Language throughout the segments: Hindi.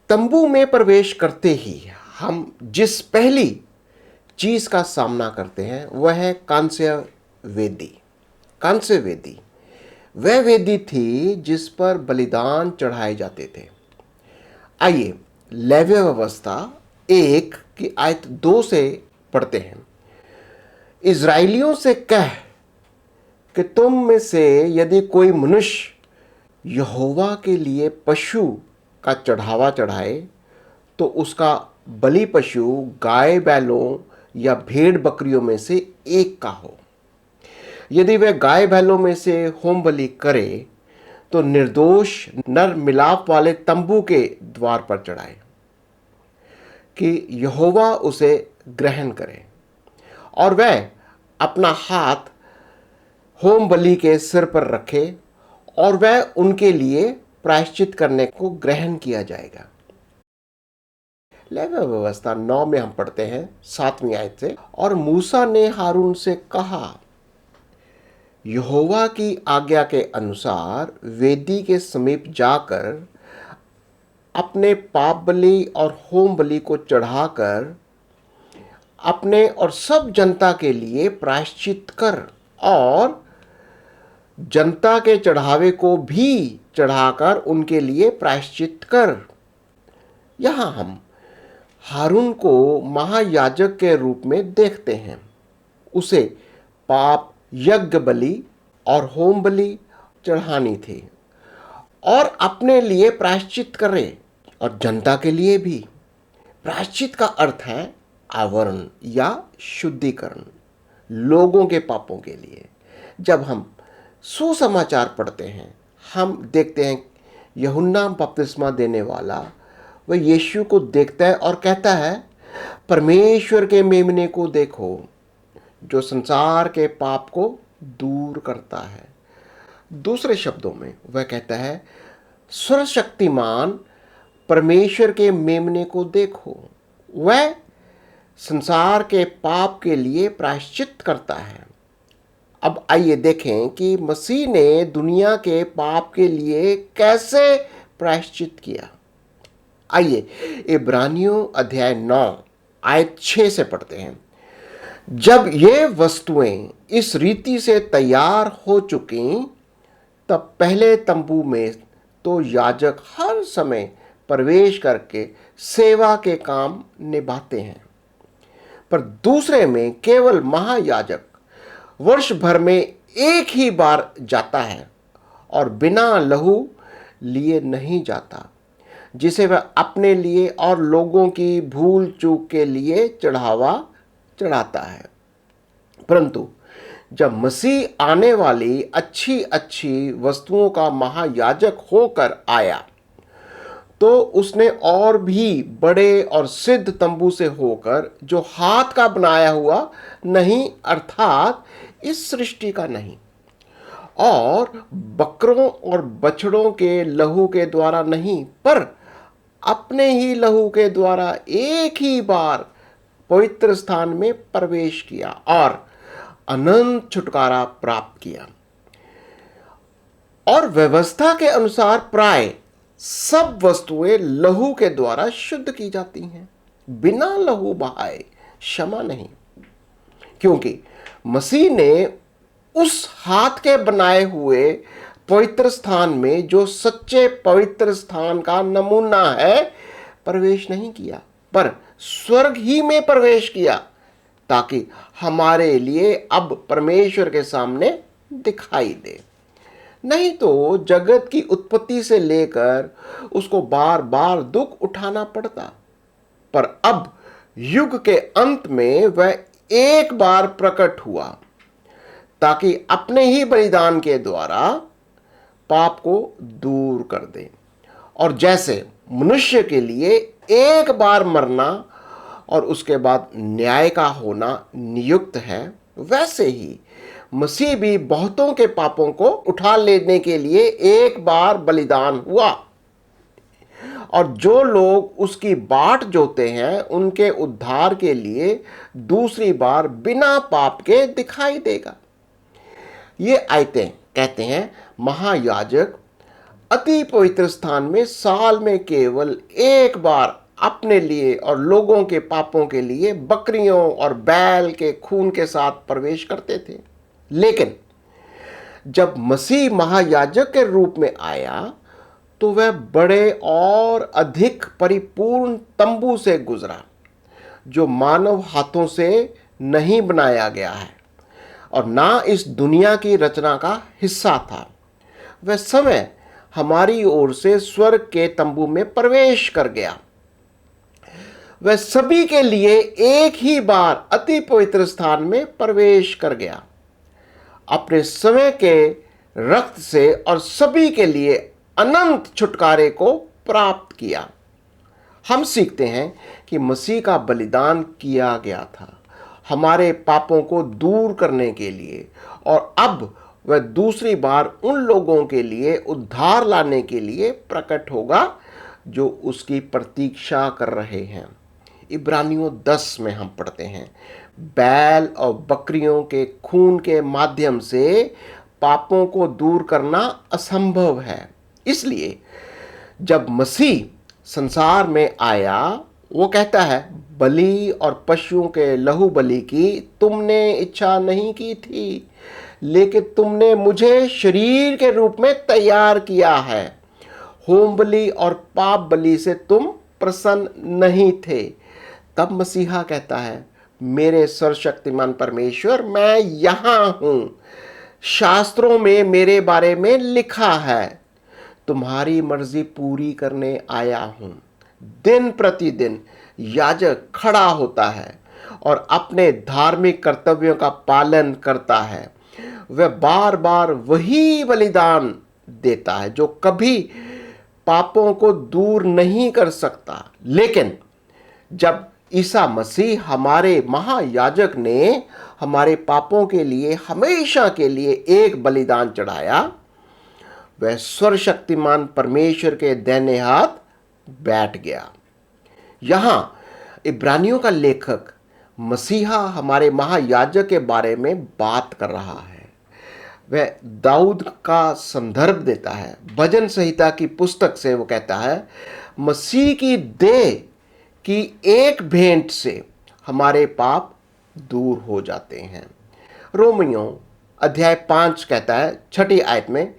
तंबू में प्रवेश करते ही हम जिस पहली चीज का सामना करते हैं वह है कांस्य वेदी। कांस्य वेदी वह वेदी थी जिस पर बलिदान चढ़ाए जाते थे। आइए लेव्य व्यवस्था 1 की आयत 2 से पढ़ते हैं। इज़राइलियों से कह कि तुम में से यदि कोई मनुष्य यहोवा के लिए पशु का चढ़ावा चढ़ाए तो उसका बलि पशु गाय बैलों या भेड़ बकरियों में से एक का हो। यदि वह गाय बैलों में से होम बलि करे तो निर्दोष नर मिलाप वाले तंबू के द्वार पर चढ़ाए कि यहोवा उसे ग्रहण करे, और वह अपना हाथ होम बलि के सिर पर रखे और वह उनके लिए प्रायश्चित करने को ग्रहण किया जाएगा। लेव्य व्यवस्था 9 में हम पढ़ते हैं 7वीं आयत से, और मूसा ने हारून से कहा, यहोवा की आज्ञा के अनुसार वेदी के समीप जाकर अपने पाप बलि और होम बलि को चढ़ाकर अपने और सब जनता के लिए प्रायश्चित कर, और जनता के चढ़ावे को भी चढ़ाकर उनके लिए प्रायश्चित कर। यहां हम हारून को महायाजक के रूप में देखते हैं। उसे पाप यज्ञ बलि और होम बलि चढ़ानी थी और अपने लिए प्रायश्चित करे और जनता के लिए भी। प्रायश्चित का अर्थ है आवरण या शुद्धिकरण लोगों के पापों के लिए। जब हम सुसमाचार पढ़ते हैं हम देखते हैं यूहन्ना बपतिस्मा देने वाला वह यीशु को देखता है और कहता है, परमेश्वर के मेमने को देखो जो संसार के पाप को दूर करता है। दूसरे शब्दों में वह कहता है, सर्वशक्तिमान परमेश्वर के मेमने को देखो, वह संसार के पाप के लिए प्रायश्चित करता है। अब आइए देखें कि मसीह ने दुनिया के पाप के लिए कैसे प्रायश्चित किया। आइए इब्रानियों अध्याय 9 आयत 6 से पढ़ते हैं। जब ये वस्तुएं इस रीति से तैयार हो चुकी तब पहले तंबू में तो याजक हर समय प्रवेश करके सेवा के काम निभाते हैं, पर दूसरे में केवल महायाजक वर्ष भर में एक ही बार जाता है और बिना लहू लिए नहीं जाता, जिसे वह अपने लिए और लोगों की भूल चूक के लिए चढ़ावा चढ़ाता है। परंतु जब मसीह आने वाली अच्छी अच्छी वस्तुओं का महायाजक होकर आया तो उसने और भी बड़े और सिद्ध तंबू से होकर, जो हाथ का बनाया हुआ नहीं अर्थात इस सृष्टि का नहीं, और बकरों और बछड़ों के लहू के द्वारा नहीं, पर अपने ही लहू के द्वारा एक ही बार पवित्र स्थान में प्रवेश किया और अनंत छुटकारा प्राप्त किया। और व्यवस्था के अनुसार प्राय सब वस्तुएं लहू के द्वारा शुद्ध की जाती हैं, बिना लहू बहाए क्षमा नहीं, क्योंकि मसीह ने उस हाथ के बनाए हुए पवित्र स्थान में, जो सच्चे पवित्र स्थान का नमूना है, प्रवेश नहीं किया, पर स्वर्ग ही में प्रवेश किया, ताकि हमारे लिए अब परमेश्वर के सामने दिखाई दे। नहीं तो जगत की उत्पत्ति से लेकर उसको बार बार दुख उठाना पड़ता, पर अब युग के अंत में वह एक बार प्रकट हुआ, ताकि अपने ही बलिदान के द्वारा पाप को दूर कर दे। और जैसे मनुष्य के लिए एक बार मरना और उसके बाद न्याय का होना नियुक्त है, वैसे ही मसीह भी बहुतों के पापों को उठा लेने के लिए एक बार बलिदान हुआ, और जो लोग उसकी बाट जोते हैं उनके उद्धार के लिए दूसरी बार बिना पाप के दिखाई देगा। ये आयतें कहते हैं महायाजक अति पवित्र स्थान में साल में केवल एक बार अपने लिए और लोगों के पापों के लिए बकरियों और बैल के खून के साथ प्रवेश करते थे। लेकिन जब मसीह महायाजक के रूप में आया तो वह बड़े और अधिक परिपूर्ण तंबू से गुजरा, जो मानव हाथों से नहीं बनाया गया है और ना इस दुनिया की रचना का हिस्सा था। वह समय हमारी ओर से स्वर्ग के तंबू में प्रवेश कर गया। वह सभी के लिए एक ही बार अति पवित्र स्थान में प्रवेश कर गया, अपने समय के रक्त से और सभी के लिए अनंत छुटकारे को प्राप्त किया। हम सीखते हैं कि मसीह का बलिदान किया गया था हमारे पापों को दूर करने के लिए, और अब वह दूसरी बार उन लोगों के लिए उद्धार लाने के लिए प्रकट होगा जो उसकी प्रतीक्षा कर रहे हैं। इब्रानियों 10 में हम पढ़ते हैं, बैल और बकरियों के खून के माध्यम से पापों को दूर करना असंभव है। इसलिए जब मसीह संसार में आया, वो कहता है, बलि और पशुओं के लहू बलि की तुमने इच्छा नहीं की थी, लेकिन तुमने मुझे शरीर के रूप में तैयार किया है। होम बलि और पाप बलि से तुम प्रसन्न नहीं थे। तब मसीहा कहता है, मेरे सर्वशक्तिमान परमेश्वर, मैं यहां हूं। शास्त्रों में मेरे बारे में लिखा है, तुम्हारी मर्जी पूरी करने आया हूं। दिन प्रतिदिन याजक खड़ा होता है और अपने धार्मिक कर्तव्यों का पालन करता है। वह बार बार वही बलिदान देता है जो कभी पापों को दूर नहीं कर सकता। लेकिन जब ईसा मसीह हमारे महायाजक ने हमारे पापों के लिए हमेशा के लिए एक बलिदान चढ़ाया, वह सर्वशक्तिमान परमेश्वर के दाहिने हाथ बैठ गया। यहां इब्रानियों का लेखक मसीहा हमारे महायाजक के बारे में बात कर रहा है। वह दाऊद का संदर्भ देता है। भजन संहिता की पुस्तक से वो कहता है, मसीह की देह की एक भेंट से हमारे पाप दूर हो जाते हैं। रोमियों अध्याय 5 कहता है 6 आयत में,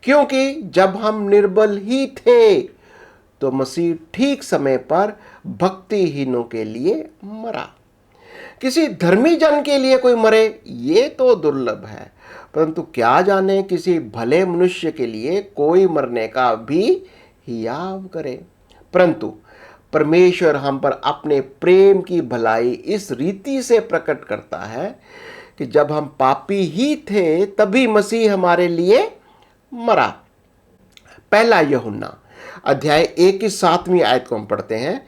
क्योंकि जब हम निर्बल ही थे तो मसीह ठीक समय पर भक्तिहीनों के लिए मरा। किसी धर्मी जन के लिए कोई मरे, ये तो दुर्लभ है, परंतु क्या जाने किसी भले मनुष्य के लिए कोई मरने का भी हियाव करे। परंतु परमेश्वर हम पर अपने प्रेम की भलाई इस रीति से प्रकट करता है कि जब हम पापी ही थे तभी मसीह हमारे लिए मरा। पहला यूहन्ना अध्याय 1 की 7वीं आयत को हम पढ़ते हैं,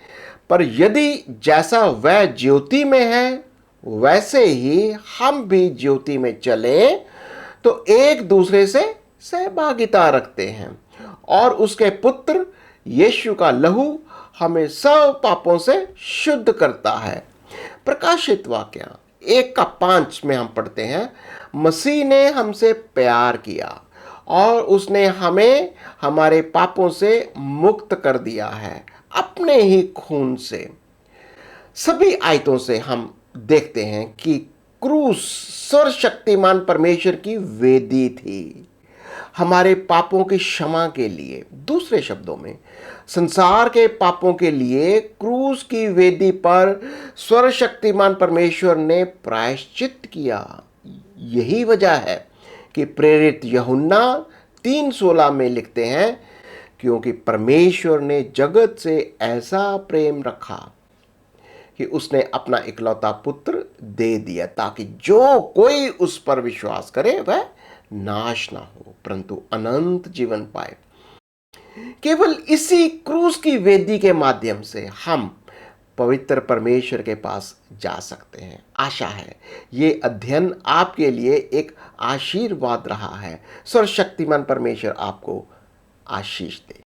पर यदि जैसा वह ज्योति में है वैसे ही हम भी ज्योति में चले तो एक दूसरे से सहभागिता रखते हैं, और उसके पुत्र यीशु का लहू हमें सब पापों से शुद्ध करता है। प्रकाशित वाक्य 1:5 में हम पढ़ते हैं, मसीह ने हमसे प्यार किया और उसने हमें हमारे पापों से मुक्त कर दिया है अपने ही खून से। सभी आयतों से हम देखते हैं कि क्रूस सर्वशक्तिमान परमेश्वर की वेदी थी हमारे पापों की क्षमा के लिए। दूसरे शब्दों में, संसार के पापों के लिए क्रूस की वेदी पर सर्वशक्तिमान परमेश्वर ने प्रायश्चित किया। यही वजह है कि प्रेरित यूहन्ना 3:16 में लिखते हैं, क्योंकि परमेश्वर ने जगत से ऐसा प्रेम रखा कि उसने अपना इकलौता पुत्र दे दिया, ताकि जो कोई उस पर विश्वास करे वह नाश ना हो परंतु अनंत जीवन पाए। केवल इसी क्रूस की वेदी के माध्यम से हम पवित्र परमेश्वर के पास जा सकते हैं। आशा है ये अध्ययन आपके लिए एक आशीर्वाद रहा है। सर्वशक्तिमान परमेश्वर आपको आशीष दे।